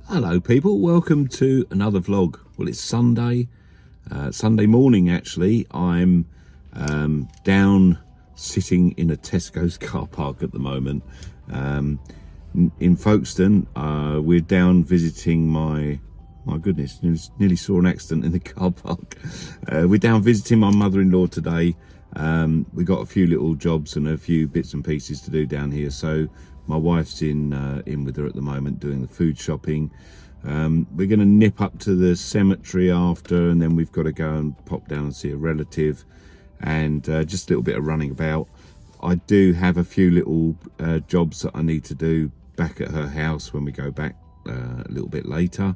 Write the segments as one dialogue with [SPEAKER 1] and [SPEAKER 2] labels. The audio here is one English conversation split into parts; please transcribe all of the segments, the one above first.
[SPEAKER 1] Hello people, welcome to another vlog. Well, it's Sunday morning actually. I'm down sitting in a Tesco's car park at the moment in Folkestone. We're down visiting my goodness, nearly saw an accident in the car park. We're down visiting my mother-in-law today. We got a few little jobs and a few bits and pieces to do down here, so my wife's in with her at the moment doing the food shopping. We're going to nip up to the cemetery after, and then we've got to go and pop down and see a relative, and just a little bit of running about. I do have a few little jobs that I need to do back at her house when we go back a little bit later.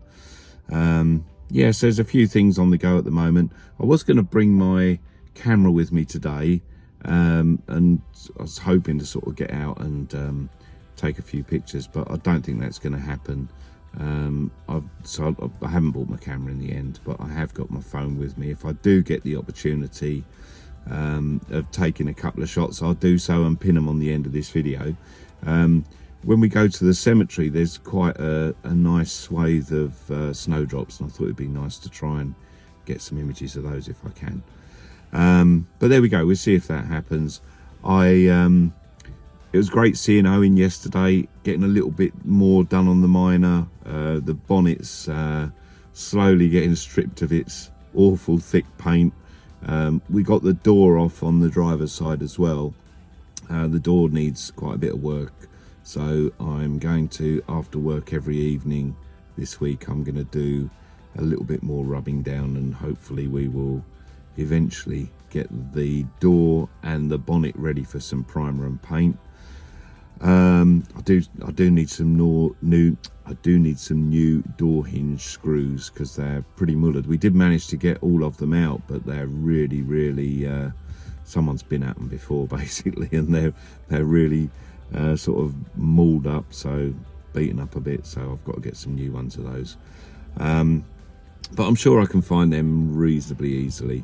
[SPEAKER 1] Yeah, so there's a few things on the go at the moment. I was going to bring my camera with me today, and I was hoping to sort of get out and take a few pictures, but I don't think that's going to happen. I haven't bought my camera in the end, but I have got my phone with me. If I do get the opportunity of taking a couple of shots, I'll do so and pin them on the end of this video. When we go to the cemetery, there's quite a nice swathe of snowdrops, and I thought it'd be nice to try and get some images of those if I can. But there we go, we'll see if that happens. It was great seeing Owen yesterday, getting a little bit more done on the Miner. The bonnet's slowly getting stripped of its awful thick paint. We got the door off on the driver's side as well. The door needs quite a bit of work, so I'm going to, after work every evening this week, I'm going to do a little bit more rubbing down, and hopefully we will eventually get the door and the bonnet ready for some primer and paint. I do need some new door hinge screws because they're pretty mullered. We did manage to get all of them out, but they're really someone's been at them before basically, and they're really sort of mauled up, so beaten up a bit, so I've got to get some new ones of those. But I'm sure I can find them reasonably easily.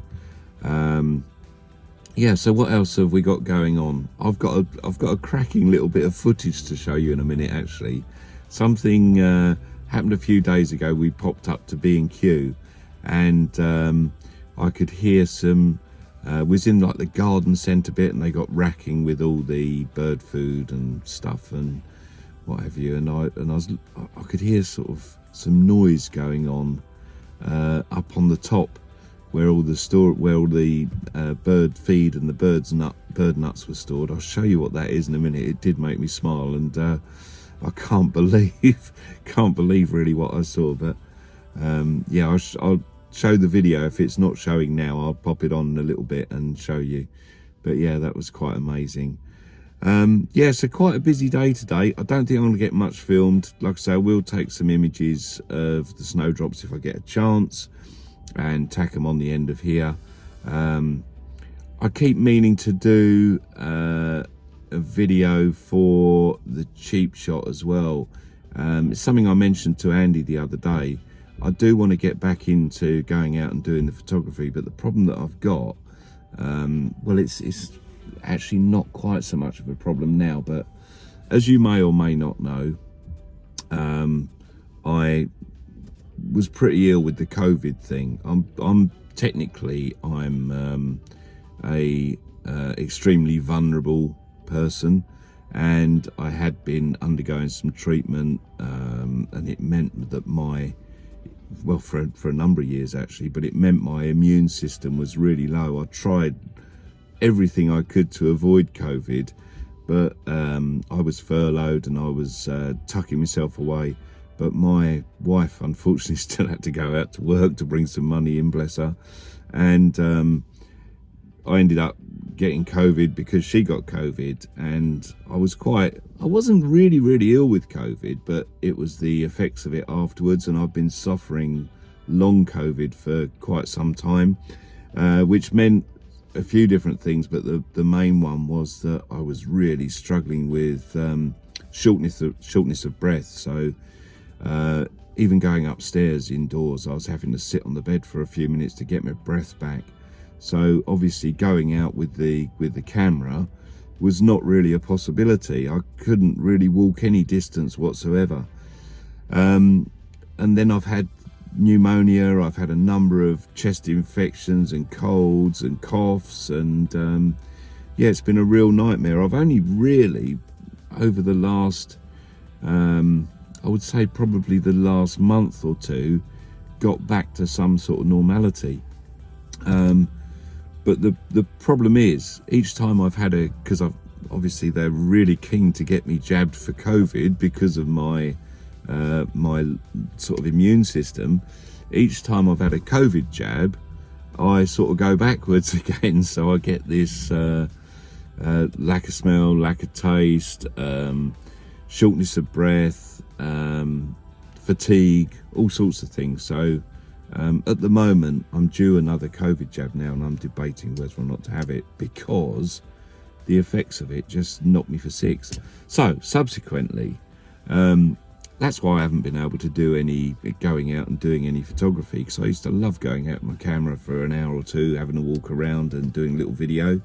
[SPEAKER 1] Yeah, so what else have we got going on? I've got a cracking little bit of footage to show you in a minute actually. Something happened a few days ago. We popped up to B&Q, and I could hear some was in like the garden centre bit, and they got racking with all the bird food and stuff and what have you, and I could hear sort of some noise going on up on the top where all the bird feed and the bird nuts were stored. I'll show you what that is in a minute. It did make me smile, and I can't believe really what I saw. But yeah, I'll show the video. If it's not showing now, I'll pop it on in a little bit and show you. But yeah, that was quite amazing. Yeah, so quite a busy day today. I don't think I'm going to get much filmed. Like I say, I will take some images of the snowdrops if I get a chance, and tack them on the end of here. I keep meaning to do a video for the cheap shot as well. It's something I mentioned to Andy the other day. I do want to get back into going out and doing the photography, but the problem that I've got, well, it's actually not quite so much of a problem now, but as you may or may not know, I was pretty ill with the COVID thing. I'm technically a extremely vulnerable person, and I had been undergoing some treatment, and it meant that for a number of years actually, but it meant my immune system was really low. I tried everything I could to avoid COVID, but I was furloughed and I was tucking myself away. But my wife unfortunately still had to go out to work to bring some money in, bless her, and I ended up getting COVID because she got COVID, and I wasn't really ill with COVID, but it was the effects of it afterwards, and I've been suffering long COVID for quite some time, which meant a few different things, but the main one was that I was really struggling with shortness of breath. So even going upstairs indoors, I was having to sit on the bed for a few minutes to get my breath back. So obviously going out with the camera was not really a possibility. I couldn't really walk any distance whatsoever. and then I've had pneumonia, I've had a number of chest infections and colds and coughs, and yeah, it's been a real nightmare. I've only really, over the last, I would say probably the last month or two, got back to some sort of normality. But the problem is, each time I've had because obviously they're really keen to get me jabbed for COVID because of my my sort of immune system. Each time I've had a COVID jab, I sort of go backwards again. So I get this lack of smell, lack of taste, shortness of breath, fatigue, all sorts of things. So at the moment, I'm due another COVID jab now, and I'm debating whether or not to have it because the effects of it just knocked me for six. So subsequently, that's why I haven't been able to do any going out and doing any photography, because I used to love going out with my camera for an hour or two, having a walk around and doing a little video.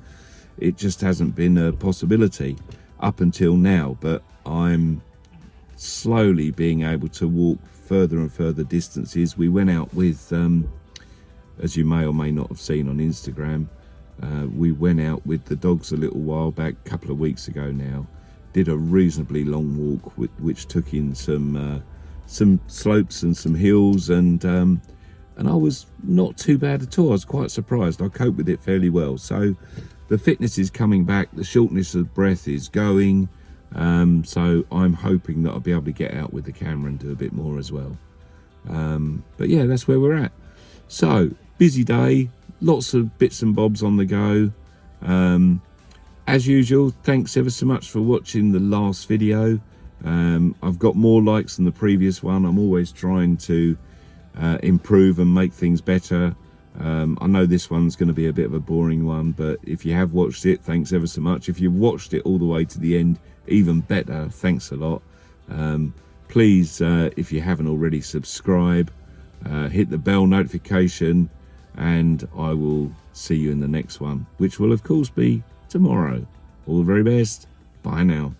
[SPEAKER 1] It just hasn't been a possibility up until now, but I'm slowly being able to walk further and further distances. We went out with, as you may or may not have seen on Instagram, we went out with the dogs a little while back, a couple of weeks ago now. Did a reasonably long walk, which took in some slopes and some hills, and I was not too bad at all. I was quite surprised. I coped with it fairly well. So the fitness is coming back, the shortness of breath is going, so I'm hoping that I'll be able to get out with the camera and do a bit more as well. But yeah, that's where we're at. So busy day, lots of bits and bobs on the go. As usual, thanks ever so much for watching the last video. I've got more likes than the previous one. I'm always trying to improve and make things better. I know this one's going to be a bit of a boring one, but if you have watched it, thanks ever so much. If you've watched it all the way to the end, even better, thanks a lot. Please, if you haven't already, subscribe, hit the bell notification, and I will see you in the next one, which will of course be tomorrow. All the very best. Bye now.